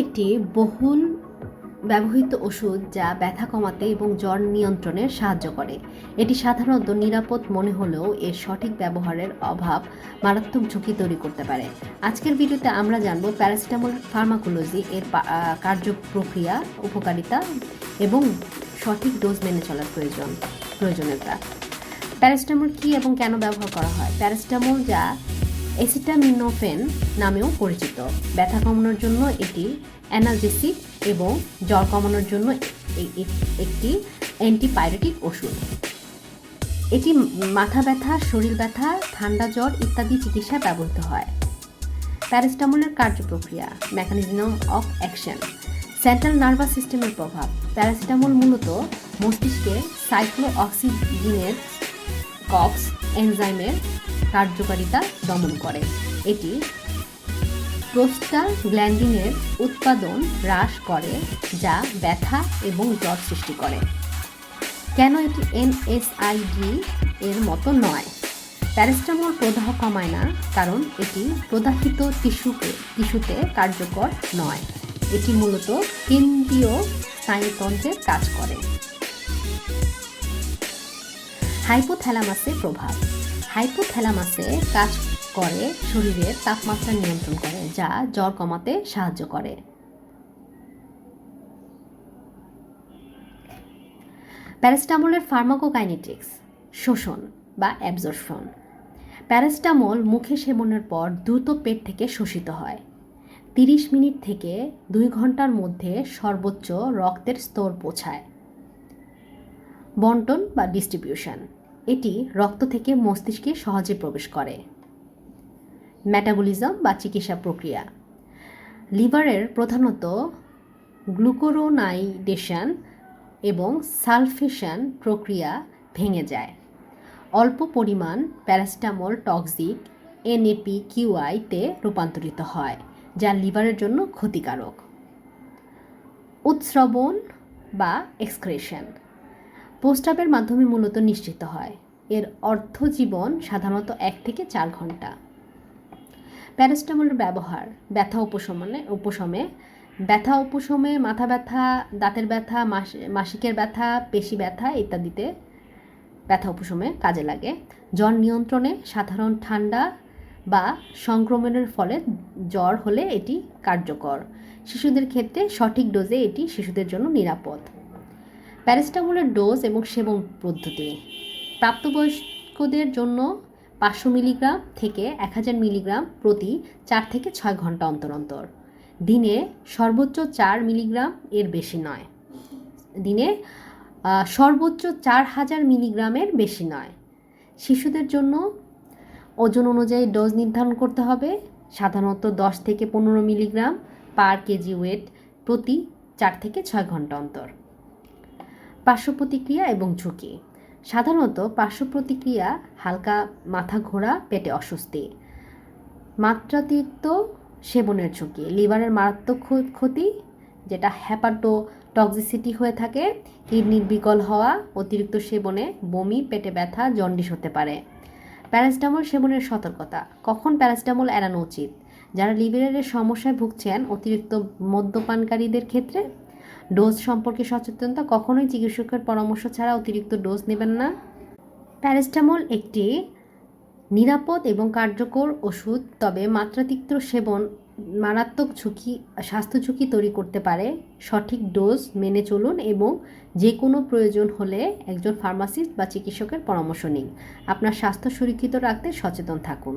একটি বহুল ব্যবহৃত ওষুধ যা ব্যথা কমাতে এবং জ্বর নিয়ন্ত্রণে সাহায্য করে। এটি সাধারণত নিরাপদ মনে হলেও এর সঠিক ব্যবহারের অভাব মারাত্মক ঝুঁকি তৈরি করতে পারে। আজকের ভিডিওতে আমরা জানব প্যারাসিটামল ফার্মাকোলজি, এর কার্যপ্রক্রিয়া, উপকারিতা এবং সঠিক ডোজ মেনে চলার প্রয়োজনীয়তা। প্যারাসিটামল কী এবং কেন ব্যবহার করা হয়? প্যারাসিটামল, যা অ্যাসিটামিনোফেন নামেও পরিচিত, ব্যথা কমানোর জন্য এটি অ্যানালজেসিক এবং জ্বর কমানোর জন্য একটি অ্যান্টিপাইরেটিক ওষুধ। এটি মাথা ব্যথা, শরীর ব্যথা, ঠান্ডা জ্বর ইত্যাদি চিকিৎসায় ব্যবহৃত হয়। প্যারাসিটামলের কার্যপ্রক্রিয়া, mechanism of action. Central nervous সিস্টেমের প্রভাব। প্যারাসিটামল মূলত মস্তিষ্কের সাইক্লোঅক্সিজিনের কক্স এনজাইমের কার্যকারিতা দমন করে। এটি প্রোস্টাগ্ল্যান্ডিনের উৎপাদন হ্রাস করে, যা ব্যথা এবং জ্বর সৃষ্টি করে। কেন এটি এনএসআইডি এর মতো নয়? প্যারাসিটামল প্রদাহ কমায় না, কারণ এটি প্রদাহিত টিস্যুতে কার্যকর নয়। এটি মূলত কেন্দ্রীয় স্নায়ুতন্ত্রের কাজ করে। হাইপোথ্যালামাসের প্রভাব। হাইপোথ্যালামাসে কাজ করে শরীরের তাপমাত্রা নিয়ন্ত্রণ করে, যা জ্বর কমাতে সাহায্য করে। প্যারাসিটামলের ফার্মাকোকাইনেটিক্স, শোষণ বা অ্যাবজর্পশন। প্যারাসিটামল মুখে সেবনের পর দ্রুত পেট থেকে শোষিত হয়। 30 মিনিট থেকে 2 ঘন্টার মধ্যে সর্বোচ্চ রক্তের স্তর পৌঁছায়। বন্টন বা ডিস্ট্রিবিউশন। এটি রক্ত থেকে মস্তিষ্কে সহজে প্রবেশ করে। মেটাবলিজম বা চিকিৎসা প্রক্রিয়া। লিভারের প্রধানত গ্লুকুরোনাইডেশন এবং সালফেশন প্রক্রিয়া ভেঙে যায়। অল্প পরিমাণ প্যারাসিটামল টক্সিক NAPQI-তে রূপান্তরিত হয়, যা লিভারের জন্য ক্ষতিকারক। উৎস্রবণ বা এক্সক্রেশন। প্রস্রাবের মাধ্যমে মূলত নিশ্চিত হয়। এর অর্থ জীবন সাধারণত 1 থেকে 4 ঘন্টা। প্যারাসিটামলের ব্যবহার ব্যথা উপশমে, মাথা ব্যথা, দাঁতের ব্যথা, মাসিকের ব্যথা, পেশি ব্যথা ইত্যাদিতে ব্যথা উপশমে কাজে লাগে। জ্বর নিয়ন্ত্রণে, সাধারণ ঠান্ডা বা সংক্রমণের ফলে জ্বর হলে এটি কার্যকর। শিশুদের ক্ষেত্রে সঠিক ডোজে এটি শিশুদের জন্য নিরাপদ। প্যারাসিটামলের ডোজ এবং সেবন পদ্ধতি। প্রাপ্তবয়স্কদের জন্য 500 মিলিগ্রাম থেকে 1000 মিলিগ্রাম প্রতি 4 থেকে 6 ঘন্টা অন্তর অন্তর। দিনে সর্বোচ্চ 4 মিলিগ্রাম, এর বেশি নয়। দিনে সর্বোচ্চ 4000 মিলিগ্রামের বেশি নয়। শিশুদের জন্য ওজন অনুযায়ী ডোজ নির্ধারণ করতে হবে। সাধারণত 10 থেকে 15 মিলিগ্রাম পার কেজি ওয়েট প্রতি 4 থেকে 6 ঘন্টা অন্তর। পার্শ্ব প্রতিক্রিয়া এবং ঝুঁকি। সাধারণত পার্শ্ব প্রতিক্রিয়া হালকা মাথা ঘোরা, পেটে অস্বস্তি। মাত্রাতিরিক্ত সেবনের ঝুঁকি, লিভারের মারাত্মক ক্ষতি, যেটা হ্যাপাটোটক্সিসিটি হয়ে থাকে, কিডনির বিকল হওয়া, অতিরিক্ত সেবনে বমি, পেটে ব্যথা, জন্ডিস হতে পারে। প্যারাসিটামল সেবনের সতর্কতা। কখন প্যারাসিটামল এড়ানো উচিত? যারা লিভারের সমস্যায় ভুগছেন, অতিরিক্ত মদ্যপানকারীদের ক্ষেত্রে। ডোজ সম্পর্কে সচেতনতা। কখনোই চিকিৎসকের পরামর্শ ছাড়া অতিরিক্ত ডোজ নেবেন না। প্যারাসিটামল একটি নিরাপদ এবং কার্যকর ওষুধ, তবে মাত্রাতিরিক্ত সেবন মারাত্মক স্বাস্থ্য ঝুঁকি তৈরি করতে পারে। সঠিক ডোজ মেনে চলুন এবং যে কোনো প্রয়োজন হলে একজন ফার্মাসিস্ট বা চিকিৎসকের পরামর্শ নিন। আপনার স্বাস্থ্য সুরক্ষিত রাখতে সচেতন থাকুন।